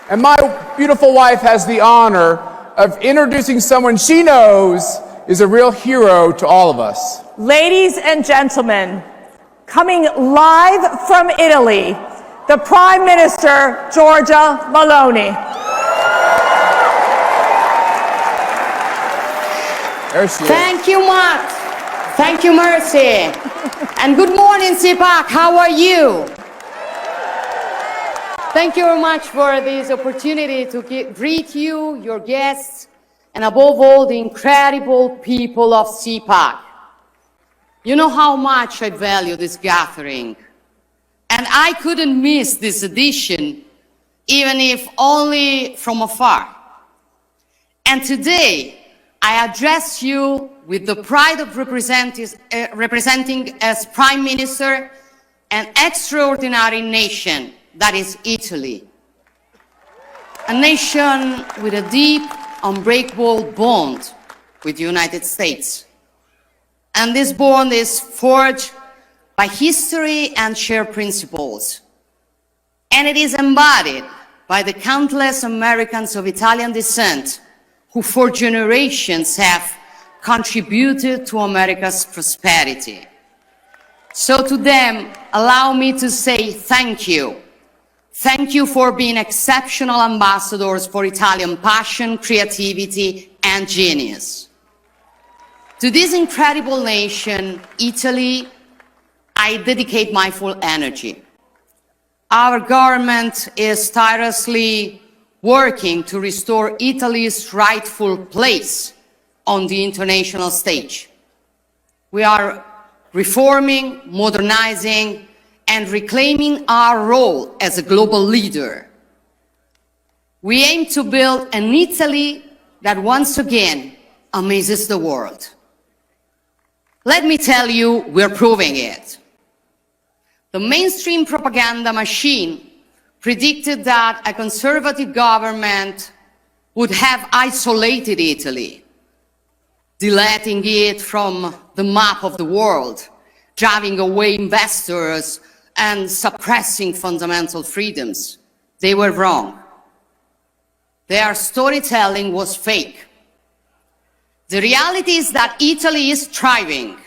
And my beautiful wife has the honor of introducing someone she knows is a real hero to all of us. Ladies and gentlemen, coming live from Italy, the Prime Minister, Giorgia Meloni. There she is. Thank you, Matt. Thank you, Mercy. And good morning, Cpac. How are you? Thank you very much for this opportunity to greet you, your guests, and above all, the incredible people of Cpac. You know how much I value this gathering, and I couldn't miss this edition, even if only from afar. And today, I address you with the pride of representing as Prime Minister an extraordinary nation that is Italy. A nation with a deep, unbreakable bond with the United States. And this bond is forged by history and shared principles. And it is embodied by the countless Americans of Italian descent who for generations have contributed to America's prosperity. So to them, allow me to say thank you. Thank you for being exceptional ambassadors for Italian passion, creativity, and genius. To this incredible nation, Italy, I dedicate my full energy. Our government is tirelessly working to restore Italy's rightful place on the international stage. We are reforming, modernizing, and reclaiming our role as a global leader. We aim to build an Italy that once again amazes the world. Let me tell you, we're proving it. The mainstream propaganda machine predicted that a conservative government would have isolated Italy, deleting it from the map of the world, driving away investors, and suppressing fundamental freedoms. They were wrong. Their storytelling was fake. The reality is that Italy is thriving.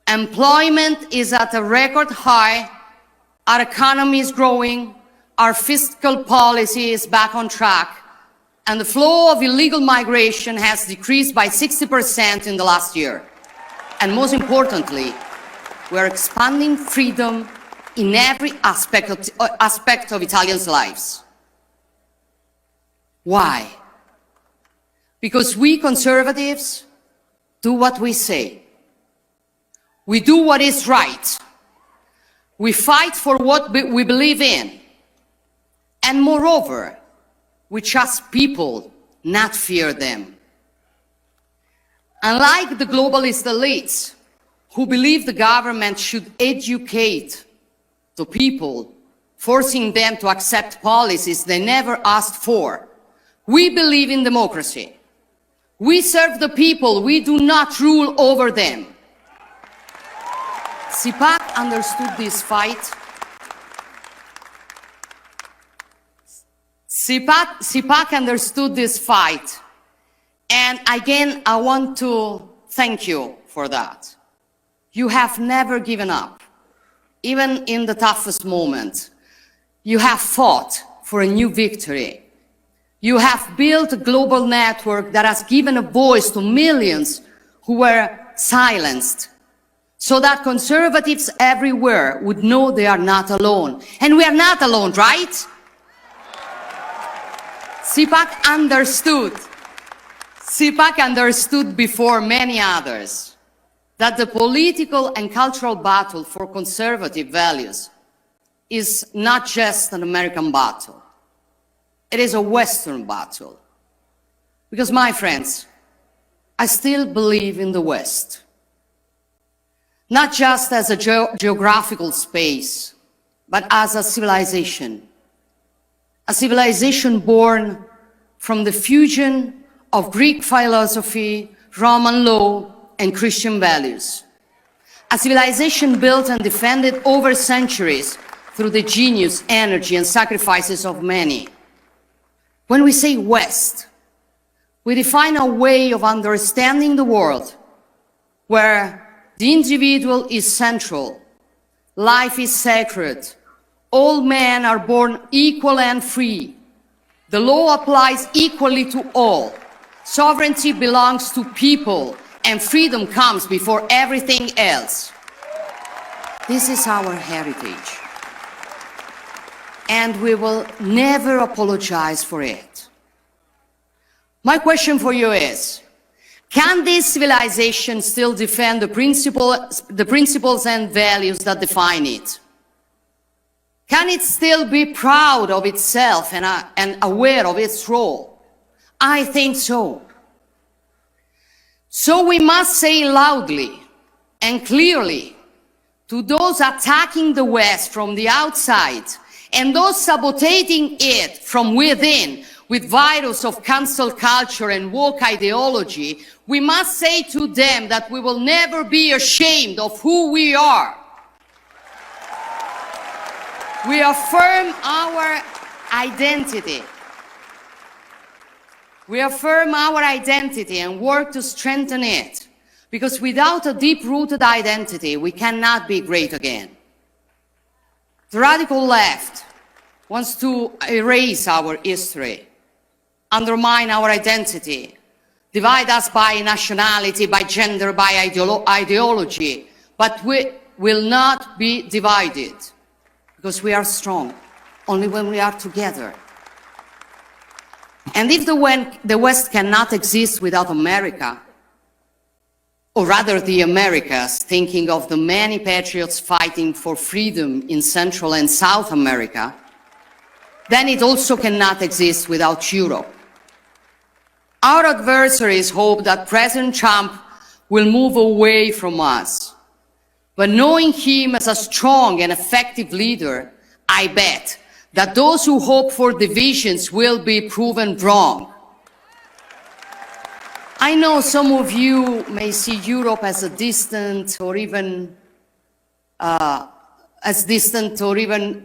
Employment is at a record high, our economy is growing, our fiscal policy is back on track, and the flow of illegal migration has decreased by 60% in the last year. And most importantly, we're expanding freedom in every aspect of Italians' lives. Why? Because we conservatives do what we say. We do what is right. We fight for what we believe in. And moreover, we trust people, not fear them. Unlike the globalist elites who believe the government should educate the people, forcing them to accept policies they never asked for, we believe in democracy. We serve the people, we do not rule over them. Cpac understood this fight. Cpac understood this fight. And again, I want to thank you for that. You have never given up, even in the toughest moment. You have fought for a new victory. You have built a global network that has given a voice to millions who were silenced, so that conservatives everywhere would know they are not alone. And we are not alone, right? Cpac understood before many others that the political and cultural battle for conservative values is not just an American battle. It is a Western battle. Because, my friends, I still believe in the West. Not just as a geographical space, but as a civilization. A civilization born from the fusion of Greek philosophy, Roman law, and Christian values. A civilization built and defended over centuries through the genius, energy, and sacrifices of many. When we say West, we define a way of understanding the world where the individual is central, life is sacred, all men are born equal and free, the law applies equally to all, sovereignty belongs to people, and freedom comes before everything else. This is our heritage, and we will never apologize for it. My question for you is, can this civilization still defend the principles and values that define it? Can it still be proud of itself and aware of its role? I think so. So we must say loudly and clearly to those attacking the West from the outside and those sabotaging it from within with virus of cancel culture and woke ideology, we must say to them that we will never be ashamed of who we are. We affirm our identity. We affirm our identity and work to strengthen it, because without a deep-rooted identity, we cannot be great again. The radical left wants to erase our history, undermine our identity, divide us by nationality, by gender, by ideology, but we will not be divided, because we are strong only when we are together. And if the West cannot exist without America, or rather the Americas, thinking of the many patriots fighting for freedom in Central and South America, then it also cannot exist without Europe. Our adversaries hope that President Trump will move away from us. But knowing him as a strong and effective leader, I bet that those who hope for divisions will be proven wrong. I know some of you may see Europe as a distant or even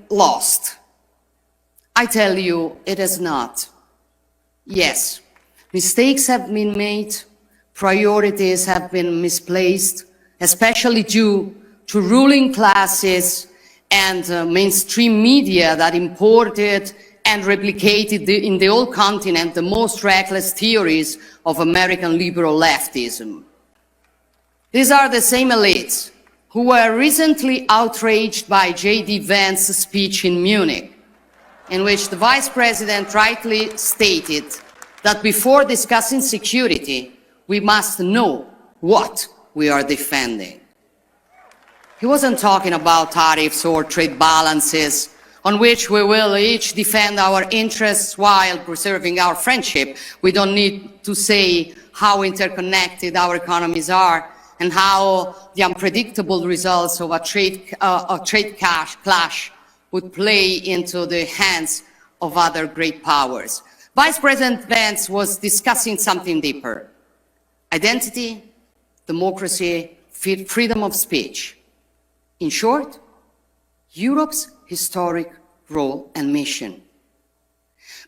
lost. I tell you, it is not. Yes, mistakes have been made, priorities have been misplaced, especially due to ruling classes and mainstream media that imported and replicated in the whole continent the most reckless theories of American liberal leftism. These are the same elites who were recently outraged by J.D. Vance's speech in Munich, in which the Vice President rightly stated that before discussing security, we must know what we are defending. He wasn't talking about tariffs or trade balances on which we will each defend our interests while preserving our friendship. We don't need to say how interconnected our economies are and how the unpredictable results of a trade clash would play into the hands of other great powers. Vice President Vance was discussing something deeper: identity, democracy, freedom of speech. In short, Europe's historic role and mission.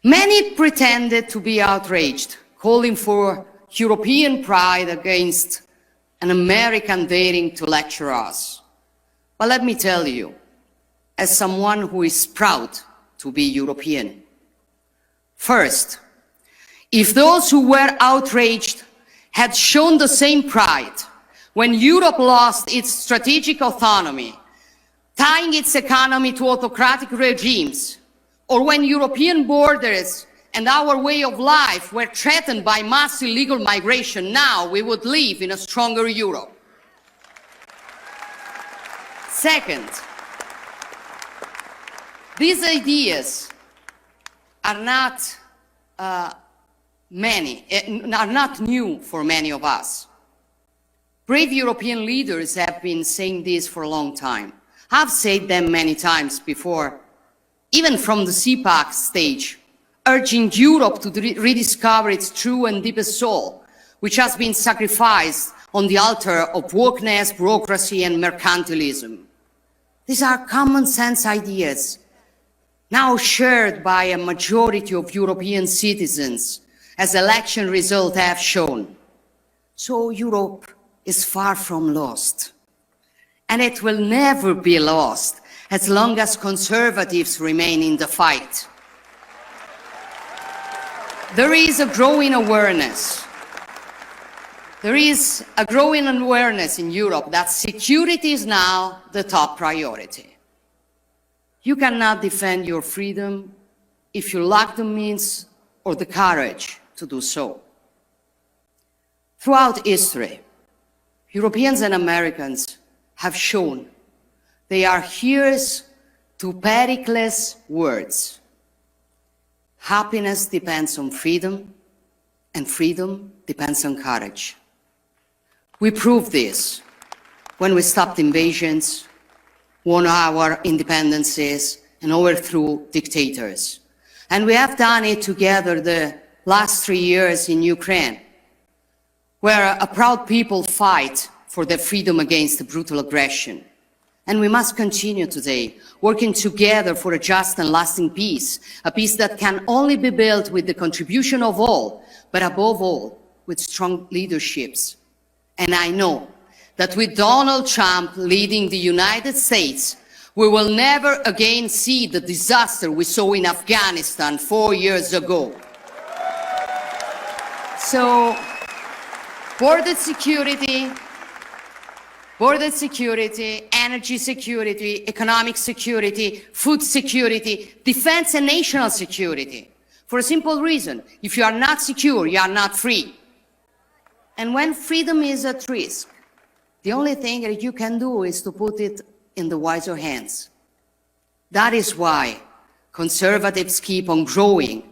Many pretended to be outraged, calling for European pride against an American daring to lecture us. But let me tell you, as someone who is proud to be European, first, if those who were outraged had shown the same pride when Europe lost its strategic autonomy, tying its economy to autocratic regimes, or when European borders and our way of life were threatened by mass illegal migration, now we would live in a stronger Europe. Second, these ideas are not new for many of us. Brave European leaders have been saying this for a long time. I've said them many times before, even from the Cpac stage, urging Europe to rediscover its true and deepest soul, which has been sacrificed on the altar of wokeness, bureaucracy, and mercantilism. These are common sense ideas, now shared by a majority of European citizens, as election results have shown. So Europe is far from lost, and it will never be lost as long as conservatives remain in the fight. There is a growing awareness. There is a growing awareness in Europe that security is now the top priority. You cannot defend your freedom if you lack the means or the courage to do so. Throughout history, Europeans and Americans have shown they are hearers to Pericles' words. Happiness depends on freedom, and freedom depends on courage. We proved this when we stopped invasions, won our independences, and overthrew dictators. And we have done it together the last 3 years in Ukraine, where a proud people fight for their freedom against the brutal aggression. And we must continue today, working together for a just and lasting peace, a peace that can only be built with the contribution of all, but above all, with strong leaderships. And I know that with Donald Trump leading the United States, we will never again see the disaster we saw in Afghanistan 4 years ago. So, border security, energy security, economic security, food security, defense and national security. For a simple reason, if you are not secure, you are not free. And when freedom is at risk, the only thing that you can do is to put it in the wiser hands. That is why conservatives keep on growing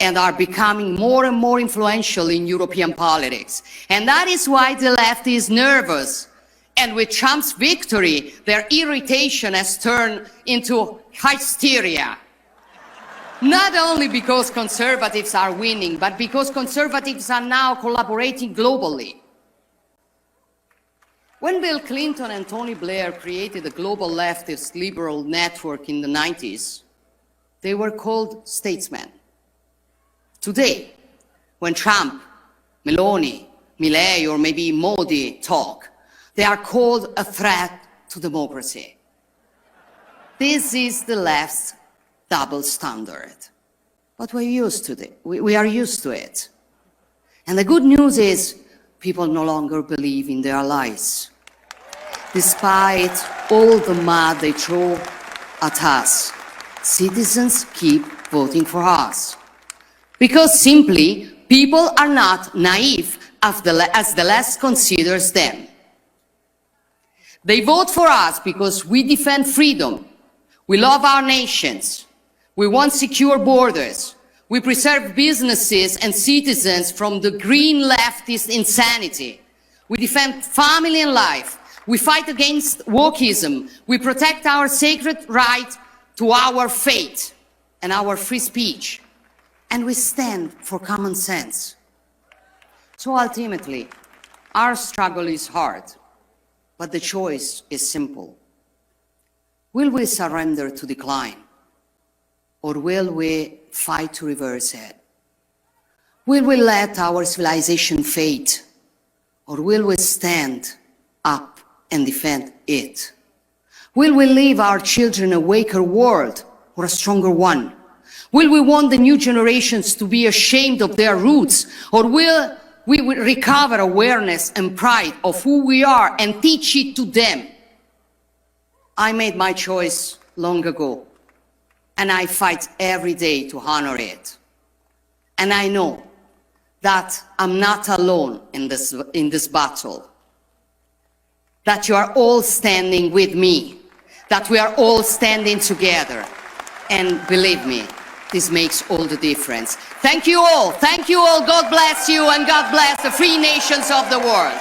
and are becoming more and more influential in European politics. And that is why the left is nervous. And with Trump's victory, their irritation has turned into hysteria. Not only because conservatives are winning, but because conservatives are now collaborating globally. When Bill Clinton and Tony Blair created the global leftist liberal network in the 90s, they were called statesmen. Today, when Trump, Meloni, Milei, or maybe Modi talk, they are called a threat to democracy. This is the left's double standard. But we're used to it. We are used to it. And the good news is people no longer believe in their lies. Despite all the mud they throw at us, citizens keep voting for us. Because simply, people are not naive as the left considers them. They vote for us because we defend freedom. We love our nations. We want secure borders. We preserve businesses and citizens from the green leftist insanity. We defend family and life. We fight against wokeism. We protect our sacred right to our faith and our free speech. And we stand for common sense. So ultimately, our struggle is hard, but the choice is simple. Will we surrender to decline? Or will we fight to reverse it? Will we let our civilization fade? Or will we stand up and defend it? Will we leave our children a weaker world or a stronger one? Will we want the new generations to be ashamed of their roots? Or will we recover awareness and pride of who we are and teach it to them? I made my choice long ago, and I fight every day to honor it. And I know that I'm not alone in this battle, that you are all standing with me, that we are all standing together. And believe me, this makes all the difference. Thank you all. God bless you, and God bless the free nations of the world.